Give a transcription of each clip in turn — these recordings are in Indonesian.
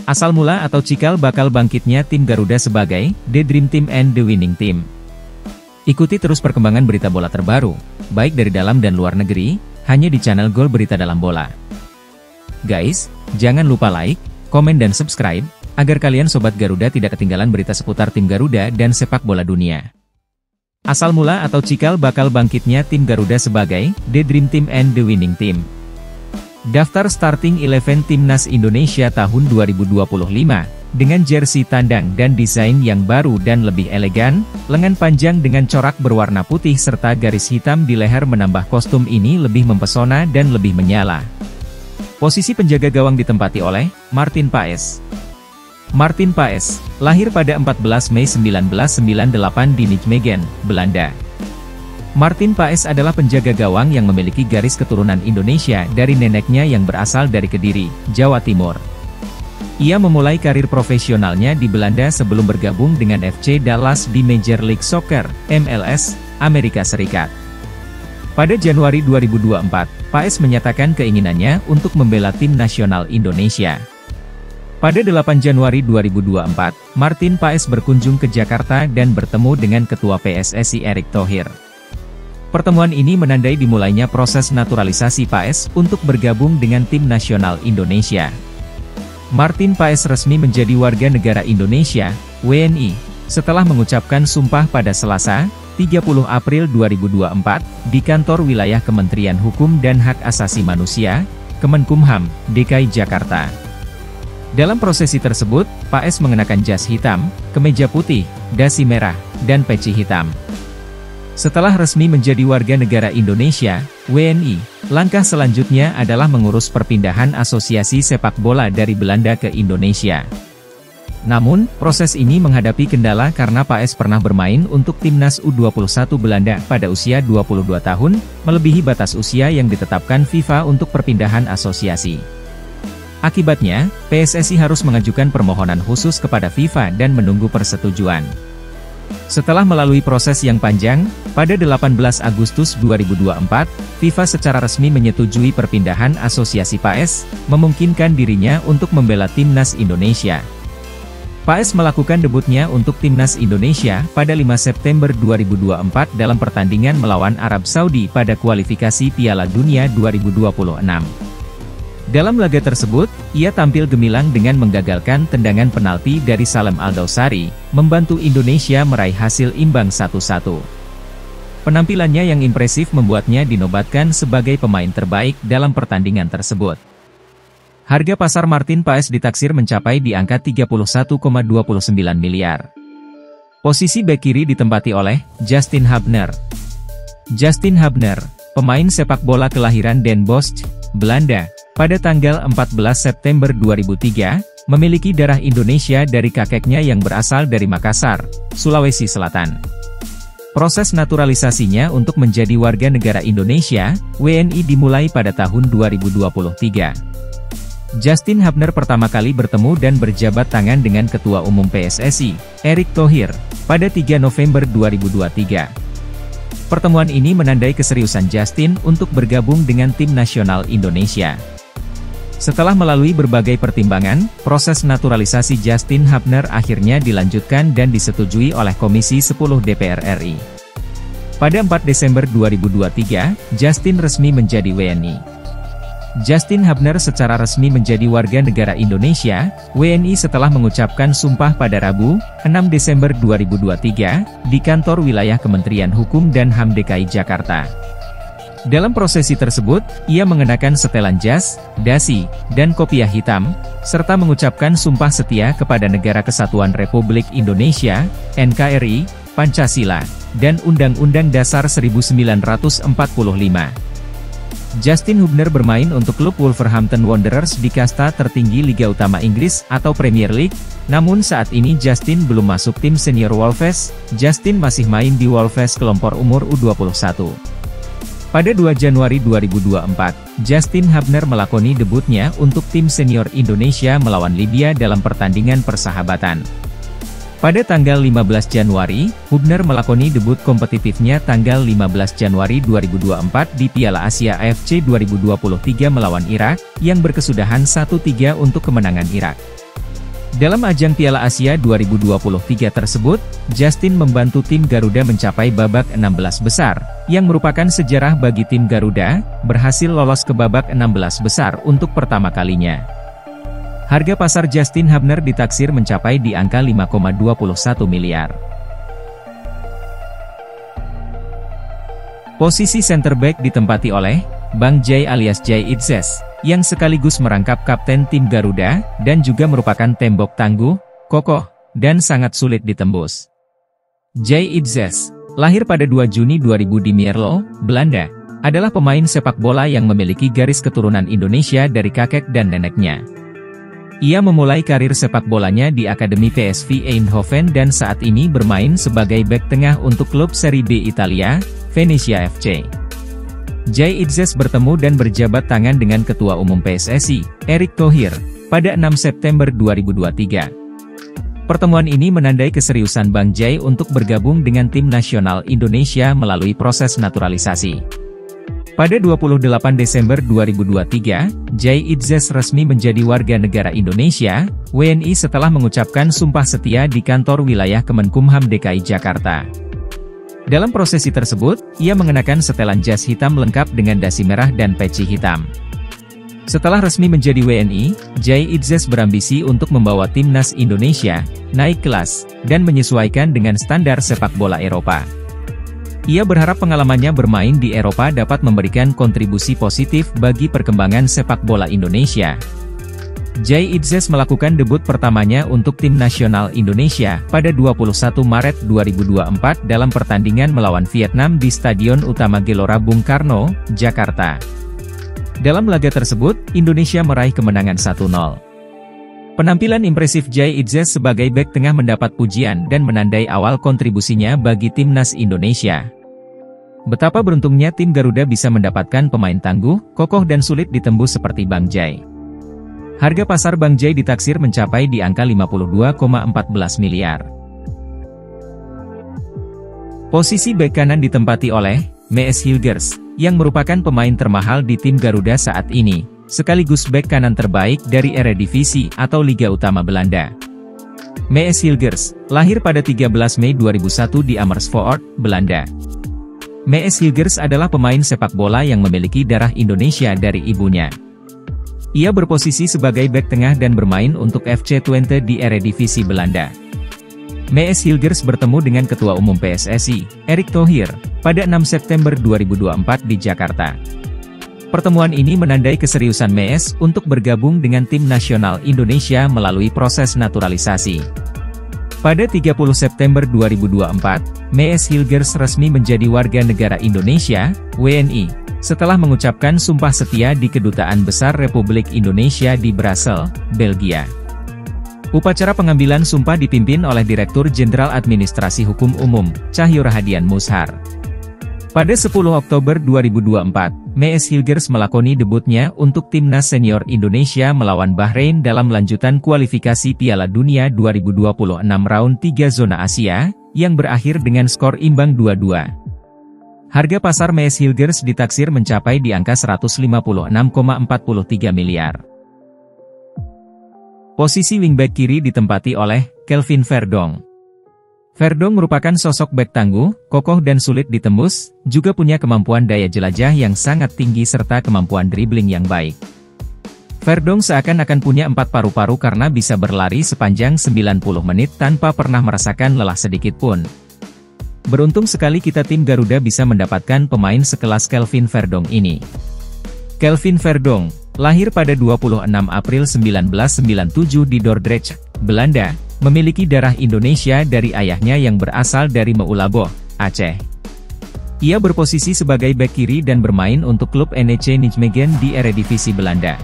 Asal mula atau cikal bakal bangkitnya tim Garuda sebagai The Dream Team and the Winning Team. Ikuti terus perkembangan berita bola terbaru, baik dari dalam dan luar negeri, hanya di channel Gol Berita Dalam Bola. Guys, jangan lupa like, komen dan subscribe, agar kalian Sobat Garuda tidak ketinggalan berita seputar tim Garuda dan sepak bola dunia. Asal mula atau cikal bakal bangkitnya tim Garuda sebagai The Dream Team and the Winning Team. Daftar Starting 11 Timnas Indonesia tahun 2025, dengan jersey tandang dan desain yang baru dan lebih elegan, lengan panjang dengan corak berwarna putih serta garis hitam di leher menambah kostum ini lebih mempesona dan lebih menyala. Posisi penjaga gawang ditempati oleh Martin Paes. Martin Paes, lahir pada 14 Mei 1998 di Nijmegen, Belanda. Martin Paes adalah penjaga gawang yang memiliki garis keturunan Indonesia dari neneknya yang berasal dari Kediri, Jawa Timur. Ia memulai karir profesionalnya di Belanda sebelum bergabung dengan FC Dallas di Major League Soccer, MLS, Amerika Serikat. Pada Januari 2024, Paes menyatakan keinginannya untuk membela tim nasional Indonesia. Pada 8 Januari 2024, Martin Paes berkunjung ke Jakarta dan bertemu dengan Ketua PSSI Erick Thohir. Pertemuan ini menandai dimulainya proses naturalisasi Paes untuk bergabung dengan tim nasional Indonesia. Martin Paes resmi menjadi warga negara Indonesia, WNI, setelah mengucapkan sumpah pada Selasa, 30 April 2024, di kantor wilayah Kementerian Hukum dan Hak Asasi Manusia, Kemenkumham, DKI Jakarta. Dalam prosesi tersebut, Paes mengenakan jas hitam, kemeja putih, dasi merah, dan peci hitam. Setelah resmi menjadi warga negara Indonesia, WNI, langkah selanjutnya adalah mengurus perpindahan asosiasi sepak bola dari Belanda ke Indonesia. Namun, proses ini menghadapi kendala karena Paes pernah bermain untuk timnas U21 Belanda pada usia 22 tahun, melebihi batas usia yang ditetapkan FIFA untuk perpindahan asosiasi. Akibatnya, PSSI harus mengajukan permohonan khusus kepada FIFA dan menunggu persetujuan. Setelah melalui proses yang panjang, pada 18 Agustus 2024, FIFA secara resmi menyetujui perpindahan asosiasi Paes, memungkinkan dirinya untuk membela timnas Indonesia. Paes melakukan debutnya untuk timnas Indonesia pada 5 September 2024 dalam pertandingan melawan Arab Saudi pada kualifikasi Piala Dunia 2026. Dalam laga tersebut, ia tampil gemilang dengan menggagalkan tendangan penalti dari Salem Aldosari, membantu Indonesia meraih hasil imbang 1-1. Penampilannya yang impresif membuatnya dinobatkan sebagai pemain terbaik dalam pertandingan tersebut. Harga pasar Martin Paes ditaksir mencapai di angka 31,29 miliar. Posisi bek kiri ditempati oleh Justin Hubner. Justin Hubner, pemain sepak bola kelahiran Den Bosch, Belanda, pada tanggal 14 September 2003, memiliki darah Indonesia dari kakeknya yang berasal dari Makassar, Sulawesi Selatan. Proses naturalisasinya untuk menjadi warga negara Indonesia, WNI dimulai pada tahun 2023. Justin Hubner pertama kali bertemu dan berjabat tangan dengan Ketua Umum PSSI, Erick Thohir, pada 3 November 2023. Pertemuan ini menandai keseriusan Justin untuk bergabung dengan tim nasional Indonesia. Setelah melalui berbagai pertimbangan, proses naturalisasi Justin Hubner akhirnya dilanjutkan dan disetujui oleh Komisi 10 DPR RI. Pada 4 Desember 2023, Justin resmi menjadi WNI. Justin Hubner secara resmi menjadi warga negara Indonesia, WNI setelah mengucapkan sumpah pada Rabu, 6 Desember 2023, di kantor wilayah Kementerian Hukum dan HAM DKI Jakarta. Dalam prosesi tersebut, ia mengenakan setelan jas, dasi, dan kopiah hitam, serta mengucapkan sumpah setia kepada Negara Kesatuan Republik Indonesia, NKRI, Pancasila, dan Undang-Undang Dasar 1945. Justin Hubner bermain untuk klub Wolverhampton Wanderers di kasta tertinggi Liga Utama Inggris atau Premier League, namun saat ini Justin belum masuk tim senior Wolves. Justin masih main di Wolves kelompok umur U21. Pada 2 Januari 2024, Justin Hubner melakoni debutnya untuk tim senior Indonesia melawan Libya dalam pertandingan persahabatan. Pada tanggal 15 Januari, Hubner melakoni debut kompetitifnya tanggal 15 Januari 2024 di Piala Asia AFC 2023 melawan Irak, yang berkesudahan 1-3 untuk kemenangan Irak. Dalam ajang Piala Asia 2023 tersebut, Justin membantu tim Garuda mencapai babak 16 besar, yang merupakan sejarah bagi tim Garuda, berhasil lolos ke babak 16 besar untuk pertama kalinya. Harga pasar Justin Hubner ditaksir mencapai di angka 5,21 miliar. Posisi center back ditempati oleh Bang Jai alias Jai Idzes, yang sekaligus merangkap kapten tim Garuda, dan juga merupakan tembok tangguh, kokoh, dan sangat sulit ditembus. Jai Idzes, lahir pada 2 Juni 2000 di Mierlo, Belanda, adalah pemain sepak bola yang memiliki garis keturunan Indonesia dari kakek dan neneknya. Ia memulai karir sepak bolanya di Akademi PSV Eindhoven dan saat ini bermain sebagai bek tengah untuk klub Serie B Italia, Venezia FC. Jai Idzes bertemu dan berjabat tangan dengan Ketua Umum PSSI, Erick Thohir, pada 6 September 2023. Pertemuan ini menandai keseriusan Bang Jai untuk bergabung dengan tim nasional Indonesia melalui proses naturalisasi. Pada 28 Desember 2023, Jai Idzes resmi menjadi warga negara Indonesia, WNI setelah mengucapkan sumpah setia di kantor wilayah Kemenkumham DKI Jakarta. Dalam prosesi tersebut, ia mengenakan setelan jas hitam lengkap dengan dasi merah dan peci hitam. Setelah resmi menjadi WNI, Jai Idzes berambisi untuk membawa timnas Indonesia naik kelas dan menyesuaikan dengan standar sepak bola Eropa. Ia berharap pengalamannya bermain di Eropa dapat memberikan kontribusi positif bagi perkembangan sepak bola Indonesia. Jai Idzes melakukan debut pertamanya untuk tim nasional Indonesia pada 21 Maret 2024 dalam pertandingan melawan Vietnam di Stadion Utama Gelora Bung Karno, Jakarta. Dalam laga tersebut, Indonesia meraih kemenangan 1-0. Penampilan impresif Jai Idzes sebagai bek tengah mendapat pujian dan menandai awal kontribusinya bagi timnas Indonesia. Betapa beruntungnya tim Garuda bisa mendapatkan pemain tangguh, kokoh dan sulit ditembus seperti Bang Jai. Harga pasar Bang Jai ditaksir mencapai di angka 52,14 miliar. Posisi bek kanan ditempati oleh Mees Hilgers, yang merupakan pemain termahal di tim Garuda saat ini, sekaligus bek kanan terbaik dari Eredivisie atau Liga Utama Belanda. Mees Hilgers, lahir pada 13 Mei 2001 di Amersfoort, Belanda. Mees Hilgers adalah pemain sepak bola yang memiliki darah Indonesia dari ibunya. Ia berposisi sebagai bek tengah dan bermain untuk FC Twente di Eredivisie Belanda. Mees Hilgers bertemu dengan Ketua Umum PSSI, Erick Thohir, pada 6 September 2024 di Jakarta. Pertemuan ini menandai keseriusan Mees untuk bergabung dengan tim nasional Indonesia melalui proses naturalisasi. Pada 30 September 2024, Mees Hilgers resmi menjadi warga negara Indonesia, WNI, setelah mengucapkan sumpah setia di Kedutaan Besar Republik Indonesia di Brassel, Belgia. Upacara pengambilan sumpah dipimpin oleh Direktur Jenderal Administrasi Hukum Umum, Cahyo Rahadian Mushar. Pada 10 Oktober 2024, Mees Hilgers melakoni debutnya untuk timnas senior Indonesia melawan Bahrain dalam lanjutan kualifikasi Piala Dunia 2026 round 3 zona Asia, yang berakhir dengan skor imbang 2-2. Harga pasar Mees Hilgers ditaksir mencapai di angka 156,43 miliar. Posisi wingback kiri ditempati oleh Kelvin Verdonk. Verdonk merupakan sosok bek tangguh, kokoh dan sulit ditembus, juga punya kemampuan daya jelajah yang sangat tinggi serta kemampuan dribbling yang baik. Verdonk seakan-akan punya 4 paru-paru karena bisa berlari sepanjang 90 menit tanpa pernah merasakan lelah sedikit pun. Beruntung sekali kita tim Garuda bisa mendapatkan pemain sekelas Kelvin Verdonk ini. Kelvin Verdonk, lahir pada 26 April 1997 di Dordrecht, Belanda, memiliki darah Indonesia dari ayahnya yang berasal dari Meulaboh, Aceh. Ia berposisi sebagai bek kiri dan bermain untuk klub NEC Nijmegen di Eredivisie Belanda.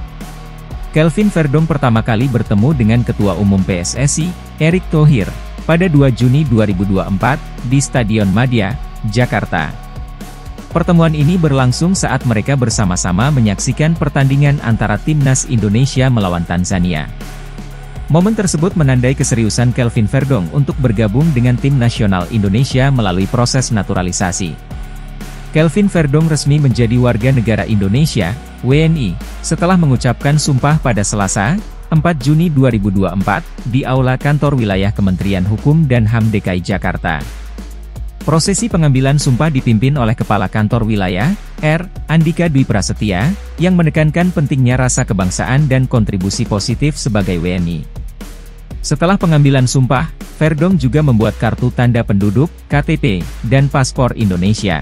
Kelvin Verdonk pertama kali bertemu dengan Ketua Umum PSSI, Erick Thohir, pada 2 Juni 2024, di Stadion Madia, Jakarta. Pertemuan ini berlangsung saat mereka bersama-sama menyaksikan pertandingan antara timnas Indonesia melawan Tanzania. Momen tersebut menandai keseriusan Kelvin Verdonk untuk bergabung dengan tim nasional Indonesia melalui proses naturalisasi. Kelvin Verdonk resmi menjadi warga negara Indonesia, WNI, setelah mengucapkan sumpah pada Selasa, 4 Juni 2024, di Aula Kantor Wilayah Kementerian Hukum dan HAM DKI Jakarta. Prosesi pengambilan sumpah dipimpin oleh Kepala Kantor Wilayah, R. Andika Dwi Prasetya, yang menekankan pentingnya rasa kebangsaan dan kontribusi positif sebagai WNI. Setelah pengambilan sumpah, Verdong juga membuat kartu tanda penduduk, KTP, dan paspor Indonesia.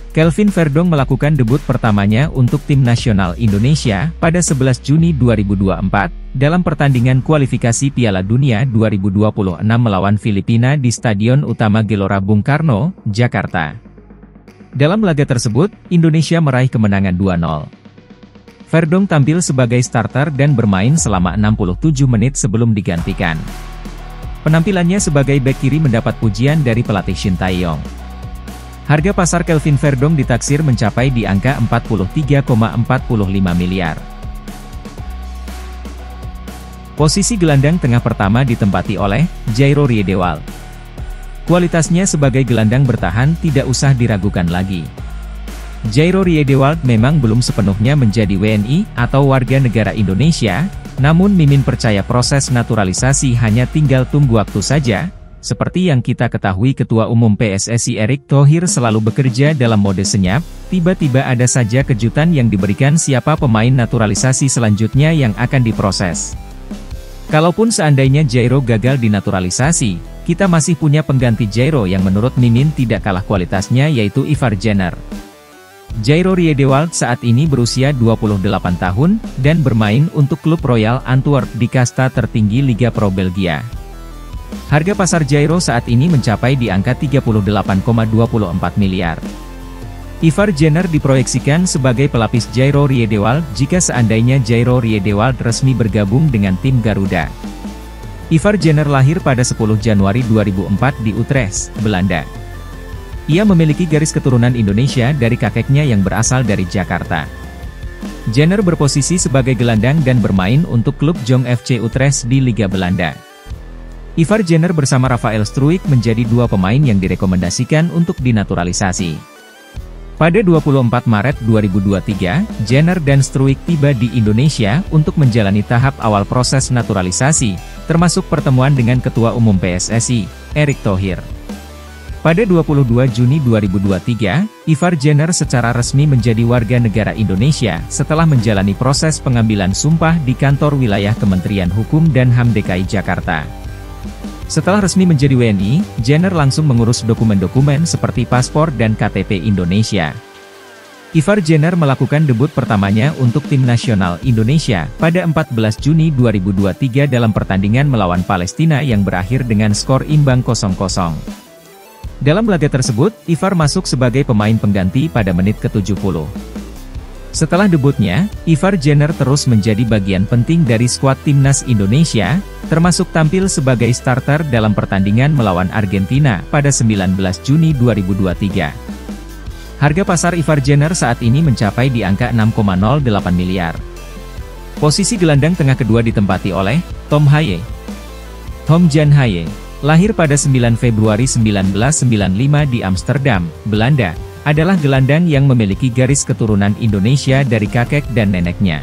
Kelvin Verdong melakukan debut pertamanya untuk tim nasional Indonesia pada 11 Juni 2024, dalam pertandingan kualifikasi Piala Dunia 2026 melawan Filipina di Stadion Utama Gelora Bung Karno, Jakarta. Dalam laga tersebut, Indonesia meraih kemenangan 2-0. Verdong tampil sebagai starter dan bermain selama 67 menit sebelum digantikan. Penampilannya sebagai bek kiri mendapat pujian dari pelatih Shin Tae-yong. Harga pasar Kelvin Verdong ditaksir mencapai di angka 43,45 miliar. Posisi gelandang tengah pertama ditempati oleh Jairo Riedewald. Kualitasnya sebagai gelandang bertahan tidak usah diragukan lagi. Jairo Riedewald memang belum sepenuhnya menjadi WNI atau warga negara Indonesia, namun Mimin percaya proses naturalisasi hanya tinggal tunggu waktu saja. Seperti yang kita ketahui Ketua Umum PSSI Erick Thohir selalu bekerja dalam mode senyap, tiba-tiba ada saja kejutan yang diberikan siapa pemain naturalisasi selanjutnya yang akan diproses. Kalaupun seandainya Jairo gagal dinaturalisasi, kita masih punya pengganti Jairo yang menurut Mimin tidak kalah kualitasnya yaitu Ivar Jenner. Jairo Riedewald saat ini berusia 28 tahun, dan bermain untuk klub Royal Antwerp di kasta tertinggi Liga Pro Belgia. Harga pasar Jairo saat ini mencapai di angka 38,24 miliar. Ivar Jenner diproyeksikan sebagai pelapis Jairo Riedewald jika seandainya Jairo Riedewald resmi bergabung dengan tim Garuda. Ivar Jenner lahir pada 10 Januari 2004 di Utrecht, Belanda. Ia memiliki garis keturunan Indonesia dari kakeknya yang berasal dari Jakarta. Jenner berposisi sebagai gelandang dan bermain untuk klub Jong FC Utrecht di Liga Belanda. Ivar Jenner bersama Rafael Struijk menjadi dua pemain yang direkomendasikan untuk dinaturalisasi. Pada 24 Maret 2023, Jenner dan Struijk tiba di Indonesia untuk menjalani tahap awal proses naturalisasi, termasuk pertemuan dengan Ketua Umum PSSI, Erick Thohir. Pada 22 Juni 2023, Ivar Jenner secara resmi menjadi warga negara Indonesia setelah menjalani proses pengambilan sumpah di Kantor Wilayah Kementerian Hukum dan HAM DKI Jakarta. Setelah resmi menjadi WNI, Jenner langsung mengurus dokumen-dokumen seperti paspor dan KTP Indonesia. Ivar Jenner melakukan debut pertamanya untuk tim nasional Indonesia pada 14 Juni 2023 dalam pertandingan melawan Palestina yang berakhir dengan skor imbang 0-0. Dalam laga tersebut, Ivar masuk sebagai pemain pengganti pada menit ke-70. Setelah debutnya, Ivar Jenner terus menjadi bagian penting dari skuad timnas Indonesia, termasuk tampil sebagai starter dalam pertandingan melawan Argentina pada 19 Juni 2023. Harga pasar Ivar Jenner saat ini mencapai di angka 6,08 miliar. Posisi gelandang tengah kedua ditempati oleh Tom Haaien. Tom Jan Haaien, lahir pada 9 Februari 1995 di Amsterdam, Belanda, adalah gelandang yang memiliki garis keturunan Indonesia dari kakek dan neneknya.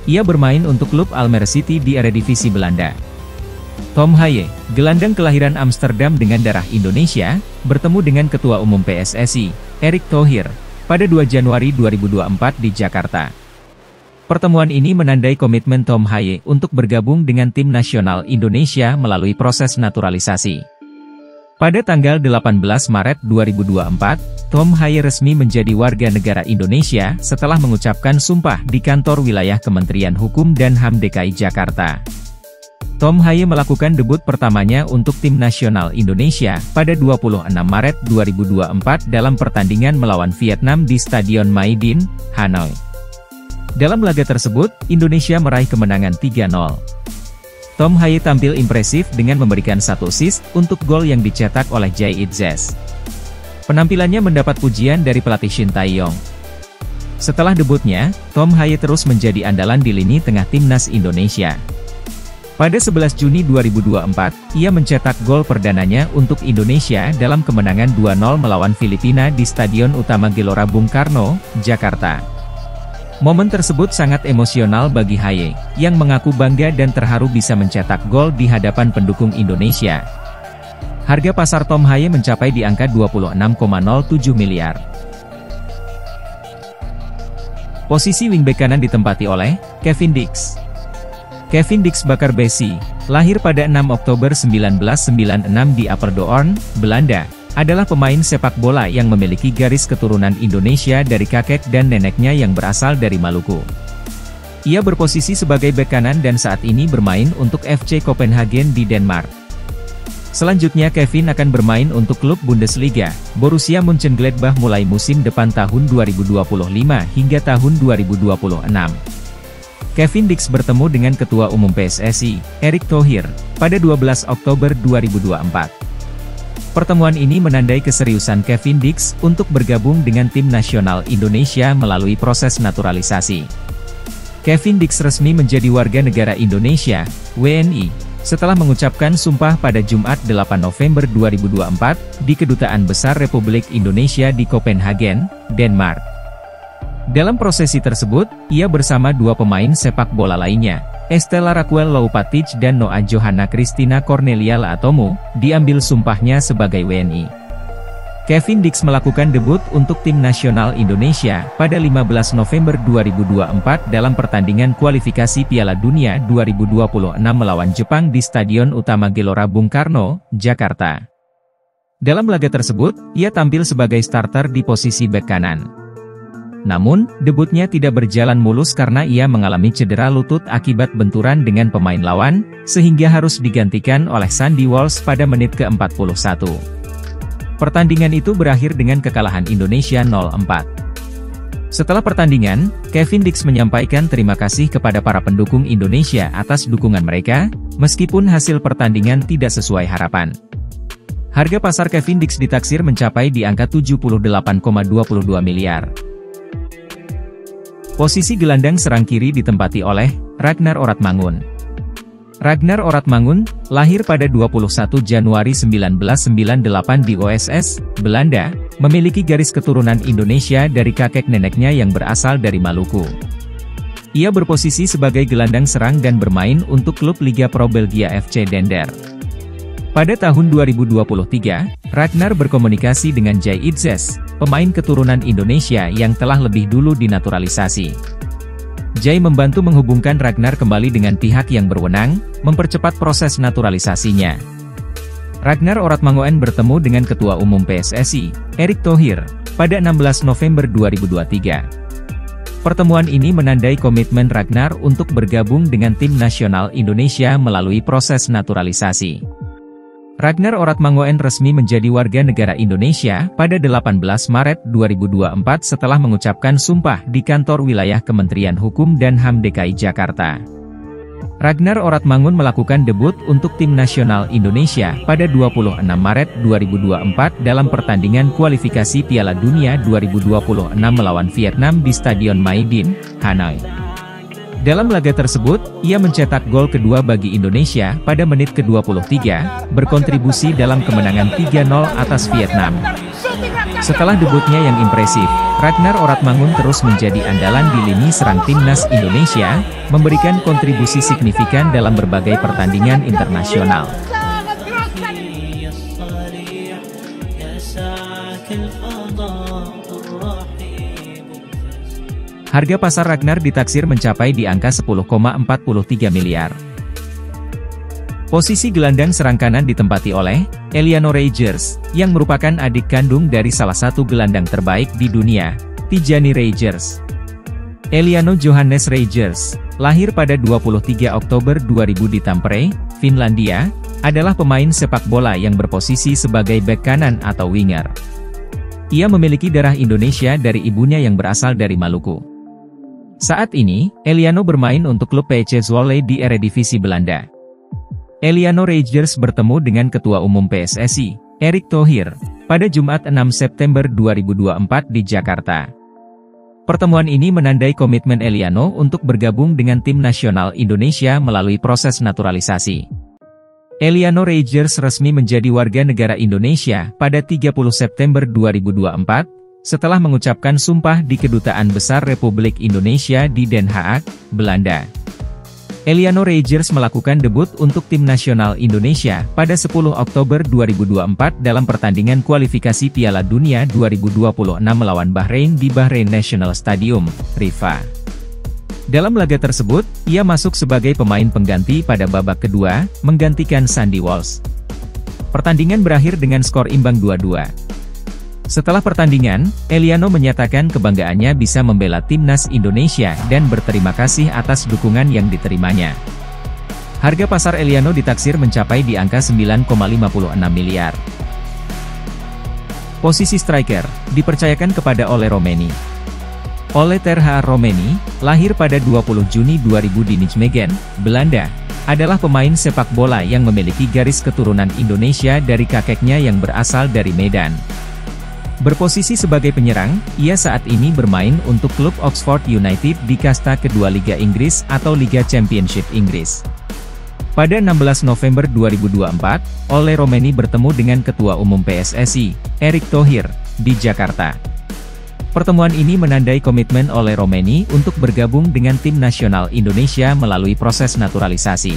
Ia bermain untuk klub Almere City di Eredivisie Belanda. Tom Haaien, gelandang kelahiran Amsterdam dengan darah Indonesia, bertemu dengan Ketua Umum PSSI, Erick Thohir, pada 2 Januari 2024 di Jakarta. Pertemuan ini menandai komitmen Tom Haaien untuk bergabung dengan tim nasional Indonesia melalui proses naturalisasi. Pada tanggal 18 Maret 2024, Tom Haaien resmi menjadi warga negara Indonesia setelah mengucapkan sumpah di Kantor Wilayah Kementerian Hukum dan HAM DKI Jakarta. Tom Haaien melakukan debut pertamanya untuk tim nasional Indonesia pada 26 Maret 2024 dalam pertandingan melawan Vietnam di Stadion Mai Dinh, Hanoi. Dalam laga tersebut, Indonesia meraih kemenangan 3-0. Tom Haaien tampil impresif dengan memberikan 1 assist untuk gol yang dicetak oleh Jay Itzes. Penampilannya mendapat pujian dari pelatih Shin Tae-yong. Setelah debutnya, Tom Haaien terus menjadi andalan di lini tengah timnas Indonesia. Pada 11 Juni 2024, ia mencetak gol perdananya untuk Indonesia dalam kemenangan 2-0 melawan Filipina di Stadion Utama Gelora Bung Karno, Jakarta. Momen tersebut sangat emosional bagi Haye, yang mengaku bangga dan terharu bisa mencetak gol di hadapan pendukung Indonesia. Harga pasar Tom Haye mencapai di angka 26,07 miliar. Posisi wingback kanan ditempati oleh Kevin Dix. Kevin Dix Bakker Besi, lahir pada 6 Oktober 1996 di Apeldoorn, Belanda, adalah pemain sepak bola yang memiliki garis keturunan Indonesia dari kakek dan neneknya yang berasal dari Maluku. Ia berposisi sebagai bek kanan dan saat ini bermain untuk FC Copenhagen di Denmark. Selanjutnya Kevin akan bermain untuk klub Bundesliga, Borussia Mönchengladbach mulai musim depan tahun 2025 hingga tahun 2026. Kevin Dix bertemu dengan Ketua Umum PSSI, Erick Thohir, pada 12 Oktober 2024. Pertemuan ini menandai keseriusan Kevin Dix untuk bergabung dengan tim nasional Indonesia melalui proses naturalisasi. Kevin Dix resmi menjadi warga negara Indonesia, WNI, setelah mengucapkan sumpah pada Jumat 8 November 2024, di Kedutaan Besar Republik Indonesia di Copenhagen, Denmark. Dalam prosesi tersebut, ia bersama dua pemain sepak bola lainnya, Estella Raquel Loupatic dan Noah Johanna Christina Cornelia Laatomo, diambil sumpahnya sebagai WNI. Kevin Dix melakukan debut untuk tim nasional Indonesia pada 15 November 2024 dalam pertandingan kualifikasi Piala Dunia 2026 melawan Jepang di Stadion Utama Gelora Bung Karno, Jakarta. Dalam laga tersebut, ia tampil sebagai starter di posisi bek kanan. Namun, debutnya tidak berjalan mulus karena ia mengalami cedera lutut akibat benturan dengan pemain lawan, sehingga harus digantikan oleh Sandy Walsh pada menit ke-41. Pertandingan itu berakhir dengan kekalahan Indonesia 0-4. Setelah pertandingan, Kevin Dix menyampaikan terima kasih kepada para pendukung Indonesia atas dukungan mereka, meskipun hasil pertandingan tidak sesuai harapan. Harga pasar Kevin Dix ditaksir mencapai di angka 78,22 miliar. Posisi gelandang serang kiri ditempati oleh Ragnar Oratmangun. Ragnar Oratmangun, lahir pada 21 Januari 1998 di OSS, Belanda, memiliki garis keturunan Indonesia dari kakek neneknya yang berasal dari Maluku. Ia berposisi sebagai gelandang serang dan bermain untuk klub Liga Pro Belgia FC Dender. Pada tahun 2023, Ragnar berkomunikasi dengan Jay Itzes, pemain keturunan Indonesia yang telah lebih dulu dinaturalisasi. Jay membantu menghubungkan Ragnar kembali dengan pihak yang berwenang, mempercepat proses naturalisasinya. Ragnar Oratmangun bertemu dengan Ketua Umum PSSI, Erick Thohir, pada 16 November 2023. Pertemuan ini menandai komitmen Ragnar untuk bergabung dengan tim nasional Indonesia melalui proses naturalisasi. Ragnar Oratmangun resmi menjadi warga negara Indonesia pada 18 Maret 2024 setelah mengucapkan sumpah di kantor wilayah Kementerian Hukum dan HAM DKI Jakarta. Ragnar Oratmangun melakukan debut untuk tim nasional Indonesia pada 26 Maret 2024 dalam pertandingan kualifikasi Piala Dunia 2026 melawan Vietnam di Stadion Mai Dinh, Hanoi. Dalam laga tersebut, ia mencetak gol kedua bagi Indonesia pada menit ke-23, berkontribusi dalam kemenangan 3-0 atas Vietnam. Setelah debutnya yang impresif, Ragnar Oratmangun terus menjadi andalan di lini serang timnas Indonesia, memberikan kontribusi signifikan dalam berbagai pertandingan internasional. Harga pasar Ragnar ditaksir mencapai di angka 10,43 miliar. Posisi gelandang serang kanan ditempati oleh Eliano Reijers, yang merupakan adik kandung dari salah satu gelandang terbaik di dunia, Tijani Reijers. Eliano Johannes Reijers, lahir pada 23 Oktober 2000 di Tampere, Finlandia, adalah pemain sepak bola yang berposisi sebagai bek kanan atau winger. Ia memiliki darah Indonesia dari ibunya yang berasal dari Maluku. Saat ini, Eliano bermain untuk klub PSV Zwolle di Eredivisie Belanda. Eliano Reijers bertemu dengan Ketua Umum PSSI, Erick Thohir, pada Jumat 6 September 2024 di Jakarta. Pertemuan ini menandai komitmen Eliano untuk bergabung dengan tim nasional Indonesia melalui proses naturalisasi. Eliano Reijers resmi menjadi warga negara Indonesia pada 30 September 2024, setelah mengucapkan sumpah di Kedutaan Besar Republik Indonesia di Den Haag, Belanda. Eliano Reijers melakukan debut untuk tim nasional Indonesia pada 10 Oktober 2024 dalam pertandingan kualifikasi Piala Dunia 2026 melawan Bahrain di Bahrain National Stadium, Rifa. Dalam laga tersebut, ia masuk sebagai pemain pengganti pada babak kedua, menggantikan Sandy Walsh. Pertandingan berakhir dengan skor imbang 2-2. Setelah pertandingan, Eliano menyatakan kebanggaannya bisa membela timnas Indonesia dan berterima kasih atas dukungan yang diterimanya. Harga pasar Eliano ditaksir mencapai di angka 9,56 miliar. Posisi striker, dipercayakan kepada Ole Romeni. Ole Terha Romeni, lahir pada 20 Juni 2000 di Nijmegen, Belanda, adalah pemain sepak bola yang memiliki garis keturunan Indonesia dari kakeknya yang berasal dari Medan. Berposisi sebagai penyerang, ia saat ini bermain untuk klub Oxford United di kasta kedua Liga Inggris atau Liga Championship Inggris. Pada 16 November 2024, Ole Romeni bertemu dengan Ketua Umum PSSI, Erick Thohir, di Jakarta. Pertemuan ini menandai komitmen Ole Romeni untuk bergabung dengan tim nasional Indonesia melalui proses naturalisasi.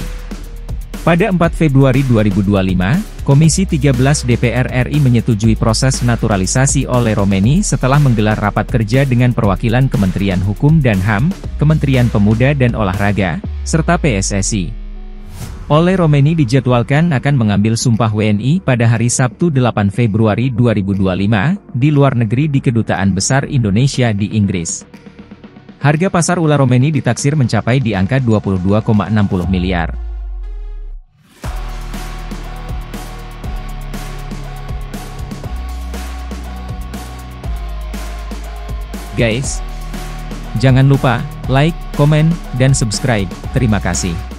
Pada 4 Februari 2025, Komisi 13 DPR RI menyetujui proses naturalisasi Ole Romeni setelah menggelar rapat kerja dengan perwakilan Kementerian Hukum dan HAM, Kementerian Pemuda dan Olahraga, serta PSSI. Ole Romeni dijadwalkan akan mengambil sumpah WNI pada hari Sabtu 8 Februari 2025, di luar negeri di Kedutaan Besar Indonesia di Inggris. Harga pasar Ole Romeni ditaksir mencapai di angka 22,60 miliar. Guys, jangan lupa like, komen, dan subscribe. Terima kasih.